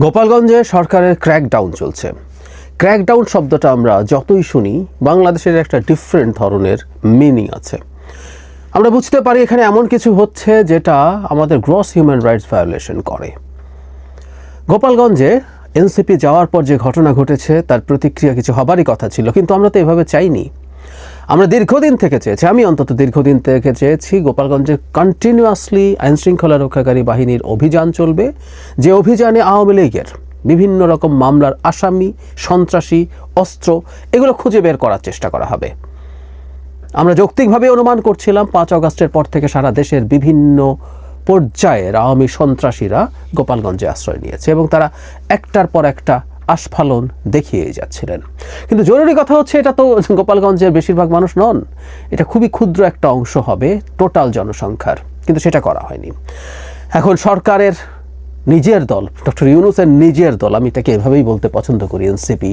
গোপালগঞ্জে সরকারের ক্র্যাকডাউন চলছে। ক্র্যাকডাউন শব্দটা আমরা যতই শুনি, বাংলাদেশের একটা ডিফারেন্ট ধরনের মিনিং আছে। আমরা বুঝতে পারি এখানে এমন কিছু হচ্ছে যেটা আমাদের গ্রস হিউম্যান রাইটস ভায়োলেশন করে। গোপালগঞ্জে এনসিপি যাওয়ার পর যে ঘটনা ঘটেছে তার প্রতিক্রিয়া কিছু হবারই কথা ছিল, কিন্তু আমরা তো এভাবে চাইনি। আমরা দীর্ঘদিন থেকে চেয়েছি, আমি অন্তত দীর্ঘদিন থেকে চেয়েছি গোপালগঞ্জে কন্টিনিউয়াসলি আইনশৃঙ্খলা রক্ষাকারী বাহিনীর অভিযান চলবে, যে অভিযানে আওয়ামী লীগের বিভিন্ন রকম মামলার আসামি, সন্ত্রাসী, অস্ত্র এগুলো খুঁজে বের করার চেষ্টা করা হবে। আমরা যৌক্তিকভাবে অনুমান করছিলাম 5 আগস্টের পর থেকে সারা দেশের বিভিন্ন পর্যায়ের আওয়ামী সন্ত্রাসীরা গোপালগঞ্জে আশ্রয় নিয়েছে এবং তারা একটার পর একটা আস্ফালন দেখিয়ে যাচ্ছিলেন। কিন্তু জরুরি কথা হচ্ছে, এটা তো গোপালগঞ্জের বেশিরভাগ মানুষ নন, এটা খুবই ক্ষুদ্র একটা অংশ হবে টোটাল জনসংখ্যার, কিন্তু সেটা করা হয়নি। এখন সরকারের নিজের দল, ডক্টর ইউনূসের নিজের দল, আমি এটাকে এভাবেই বলতে পছন্দ করি, এনসিপি,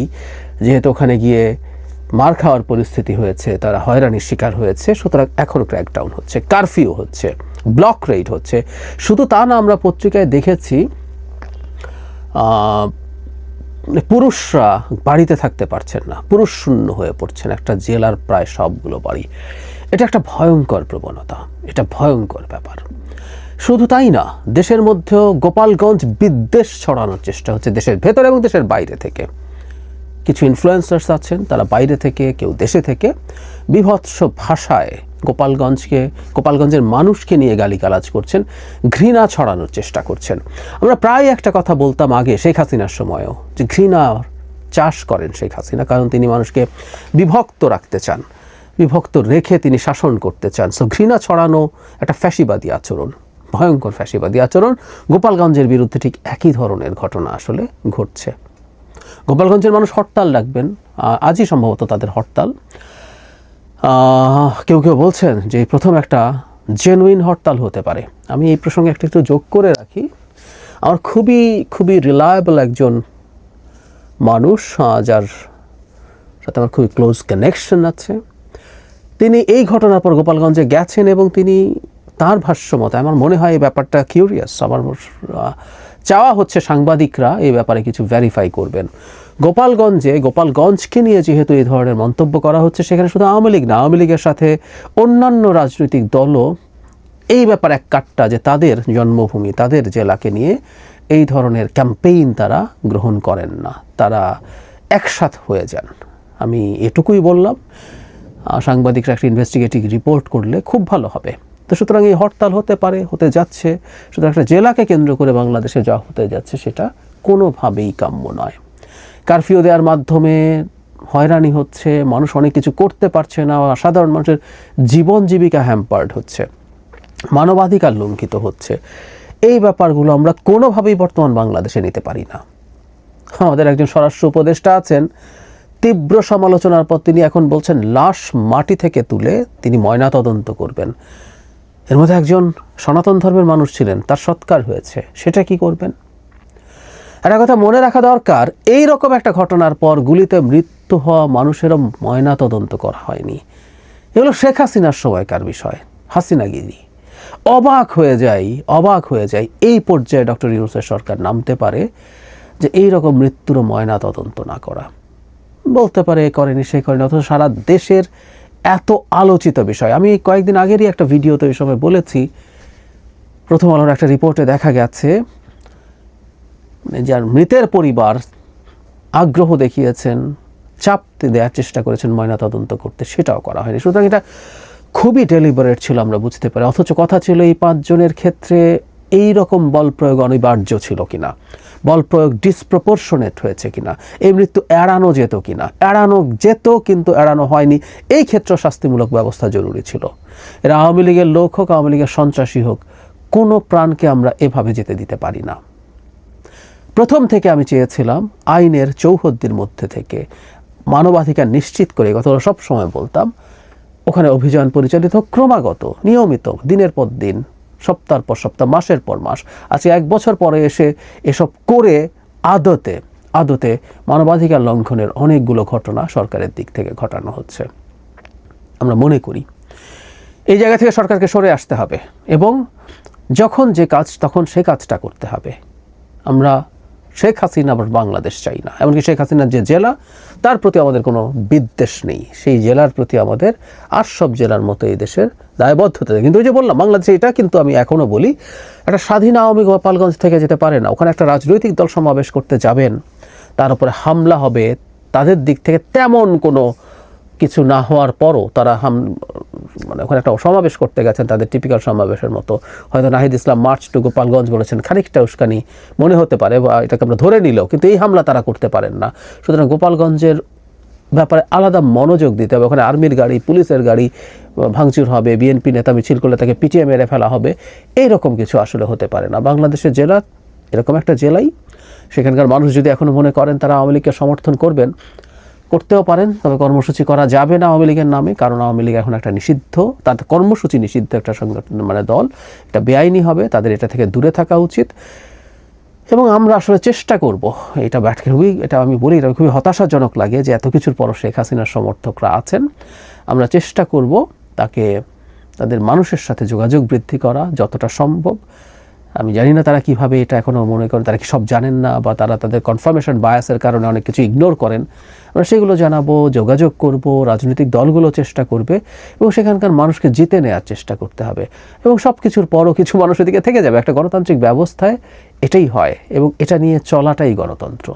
যেহেতু ওখানে গিয়ে মার খাওয়ার পরিস্থিতি হয়েছে, তারা হয়রানির শিকার হয়েছে, সুতরাং এখন ক্র্যাকডাউন হচ্ছে, কারফিউ হচ্ছে, ব্লক রেড হচ্ছে। শুধু তা না, আমরা পত্রিকায় দেখেছি পুরুষরা বাড়িতে থাকতে পারছেন না, পুরুষ শূন্য হয়ে পড়ছেন একটা জেলার প্রায় সবগুলো বাড়ি। এটা একটা ভয়ঙ্কর প্রবণতা, এটা ভয়ঙ্কর ব্যাপার। শুধু তাই না, দেশের মধ্যেও গোপালগঞ্জ বিদ্বেষ ছড়ানোর চেষ্টা হচ্ছে, দেশের ভেতরে এবং দেশের বাইরে থেকে। কিছু ইনফ্লুয়েন্সার্স আছেন, তারা বাইরে থেকে, কেউ দেশে থেকে বিভৎস ভাষায় গোপালগঞ্জের মানুষকে নিয়ে গালিগালাজ করছেন, ঘৃণা ছড়ানোর চেষ্টা করছেন। আমরা প্রায় একটা কথা বলতাম আগে, শেখ হাসিনার সময়ও, যে ঘৃণার চাষ করেন শেখ হাসিনা, কারণ তিনি মানুষকে বিভক্ত রাখতে চান, বিভক্ত রেখে তিনি শাসন করতে চান। সো ঘৃণা ছড়ানো একটা ফ্যাসিবাদী আচরণ, ভয়ঙ্কর ফ্যাসিবাদী আচরণ। গোপালগঞ্জের বিরুদ্ধে ঠিক একই ধরনের ঘটনা আসলে ঘটছে। গোপালগঞ্জের মানুষ হরতাল ডাকবেন, আজই সম্ভবত তাদের হরতাল। কেউ কেউ বলছেন যে প্রথম একটা জেনুইন হরতাল হতে পারে। আমি এই প্রসঙ্গে একটু যোগ করে রাখি, আমার খুবই খুবই রিলায়েবল একজন মানুষ, যার সাথে আমার খুবই ক্লোজ কানেকশন আছে, তিনি এই ঘটনার পর গোপালগঞ্জে গেছেন এবং তিনি তার ভাষ্য মতে, আমার মনে হয় এই ব্যাপারটা কিউরিয়াস, আমার চাওয়া হচ্ছে সাংবাদিকরা এই ব্যাপারে কিছু ভেরিফাই করবেন। গোপালগঞ্জকে নিয়ে যেহেতু এই ধরনের মন্তব্য করা হচ্ছে, সেখানে শুধু আওয়ামী লীগ না, আওয়ামী লীগের সাথে অন্যান্য রাজনৈতিক দলও এই ব্যাপারে এক কাট্টা, যে তাদের জন্মভূমি, তাদের জেলাকে নিয়ে এই ধরনের ক্যাম্পেইন তারা গ্রহণ করেন না, তারা একসাথ হয়ে যান। আমি এটুকুই বললাম, সাংবাদিকরা একটা ইনভেস্টিগেটিভ রিপোর্ট করলে খুব ভালো হবে। তো সুতরাং এই হরতাল হতে পারে, হতে যাচ্ছে, সুতরাং একটা জেলাকে কেন্দ্র করে বাংলাদেশে যা হতে যাচ্ছে সেটা কোনোভাবেই কাম্য নয়। কারফিউ দেওয়ার মাধ্যমে হয়রানি হচ্ছে, মানুষ অনেক কিছু করতে পারছে না, সাধারণ মানুষের জীবন জীবিকা হ্যাম্পার্ড হচ্ছে, মানবাধিকার লঙ্ঘিত হচ্ছে। এই ব্যাপারগুলো আমরা কোনোভাবেই বর্তমান বাংলাদেশে নিতে পারি না। আমাদের একজন স্বরাষ্ট্র উপদেষ্টা আছেন, তীব্র সমালোচনার পর তিনি এখন বলছেন লাশ মাটি থেকে তুলে তিনি ময়নাতদন্ত করবেন। এর মধ্যে একজন সনাতন ধর্মের মানুষ ছিলেন, তার সৎকার হয়েছে, সেটা কি করবেন? একটা কথা মনে রাখা দরকার, এই রকম একটা ঘটনার পর গুলিতে মৃত্যু হওয়া মানুষেরও ময়নাতদন্ত করা হয়নি। এগুলো শেখ হাসিনার সময়কার বিষয়, হাসিনাগিরি। অবাক হয়ে যাই এই পর্যায়ে ডক্টর ইউনূসের সরকার নামতে পারে যে এই রকম মৃত্যুরও ময়নাতদন্ত না করা। বলতে পারে করেনি, সে করেনি, অথচ সারা দেশের এত আলোচিত বিষয়। আমি কয়েকদিন আগেরই একটা ভিডিওতে ওই সময় বলেছি, প্রথম আলোর একটা রিপোর্টে দেখা গেছে যার মৃতের পরিবার আগ্রহ দেখিয়েছেন, চাপ দেওয়ার চেষ্টা করেছেন ময়নাতদন্ত করতে, সেটাও করা হয়নি। সুতরাং এটা খুবই ডেলিবারেট ছিল, আমরা বুঝতে পারি। অথচ কথা ছিল এই 5 জনের ক্ষেত্রে এই রকম বল প্রয়োগ অনিবার্য ছিল কিনা, বল প্রয়োগ ডিসপ্রপোর্শনেট হয়েছে কিনা, এই মৃত্যু এড়ানো যেত কিনা। এড়ানো যেত, কিন্তু এড়ানো হয়নি। এই ক্ষেত্রে শাস্তিমূলক ব্যবস্থা জরুরি ছিল। এরা আওয়ামী লীগের লোক হোক, আওয়ামী লীগের সন্ত্রাসী হোক, কোনো প্রাণকে আমরা এভাবে যেতে দিতে পারি না। প্রথম থেকে আমি চেয়েছিলাম আইনের চৌহদ্দির মধ্যে থেকে মানবাধিকার নিশ্চিত করে, কথা সব সময় বলতাম, ওখানে অভিযান পরিচালিত হোক ক্রমাগত, নিয়মিত, দিনের পর দিন, সপ্তাহের পর সপ্তাহ, মাসের পর মাস। আজকে 1 বছর পরে এসে এসব করে আদতে মানবাধিকার লঙ্ঘনের অনেকগুলো ঘটনা সরকারের দিক থেকে ঘটানো হচ্ছে। আমরা মনে করি এই জায়গা থেকে সরকারকে সরে আসতে হবে এবং যখন যে কাজ তখন সে কাজটা করতে হবে। আমরা শেখ হাসিনা আবার বাংলাদেশ চাই না। এমনকি শেখ হাসিনার যে জেলা, তার প্রতি আমাদের কোনো বিদ্বেষ নেই, সেই জেলার প্রতি আমাদের আর সব জেলার মতো এই দেশের দায়বদ্ধতা। কিন্তু ওই যে বললাম, বাংলাদেশে এটা কিন্তু আমি এখনও বলি, একটা স্বাধীন আওয়ামী গোপালগঞ্জ থেকে যেতে পারে না। ওখানে একটা রাজনৈতিক দল সমাবেশ করতে যাবেন, তার উপরে হামলা হবে, তাদের দিক থেকে তেমন কোনো কিছু না হওয়ার পরও তারা মানে ওখানে একটা সমাবেশ করতে গেছেন, তাদের টিপিক্যাল সমাবেশের মতো। হয়তো নাহিদ ইসলাম মার্চ টু গোপালগঞ্জ বলেছেন, খানিকটা উস্কানি মনে হতে পারে বা এটাকে আমরা ধরে নিলেও, কিন্তু এই হামলা তারা করতে পারেন না। সুতরাং গোপালগঞ্জের ব্যাপারে আলাদা মনোযোগ দিতে হবে। ওখানে আর্মির গাড়ি, পুলিশের গাড়ি ভাঙচুর হবে, বিএনপি নেতা মিছিল করলে তাকে পিটিয়ে মেরে ফেলা হবে, এইরকম কিছু আসলে হতে পারে না। বাংলাদেশের জেলা এরকম একটা জেলাই, সেখানকার মানুষ যদি এখনও মনে করেন তারা আওয়ামী লীগকে সমর্থন করবেন, করতেও পারেন, তবে কর্মসূচি করা যাবে না আওয়ামী লীগের নামে, কারণ আওয়ামী লীগ এখন একটা নিষিদ্ধ, তাদের কর্মসূচি নিষিদ্ধ একটা সংগঠন, মানে দল, এটা বেআইনি হবে, তাদের এটা থেকে দূরে থাকা উচিত। এবং আমরা আসলে চেষ্টা করব, এটা এটা আমি বলি, এটা খুবই হতাশাজনক লাগে যে এত কিছুর পরও শেখ হাসিনার সমর্থকরা আছেন। আমরা চেষ্টা করব তাদের মানুষের সাথে যোগাযোগ বৃদ্ধি করা যতটা সম্ভব। আমি জানি না তারা কিভাবে এটা এখনও মনে করেন, তারা কি সব জানেন না, বা তারা তাদের কনফার্মেশন বায়াসের কারণে অনেক কিছু ইগনোর করেন। আমরা সেগুলো জানাবো, যোগাযোগ করব, রাজনৈতিক দলগুলো চেষ্টা করবে এবং সেখানকার মানুষকে জিতে নেওয়ার চেষ্টা করতে হবে। এবং সব কিছুর পরও কিছু মানুষ এদিকে থেকে যাবে। একটা গণতান্ত্রিক ব্যবস্থায় এটাই হয় এবং এটা নিয়ে চলাটাই গণতন্ত্র।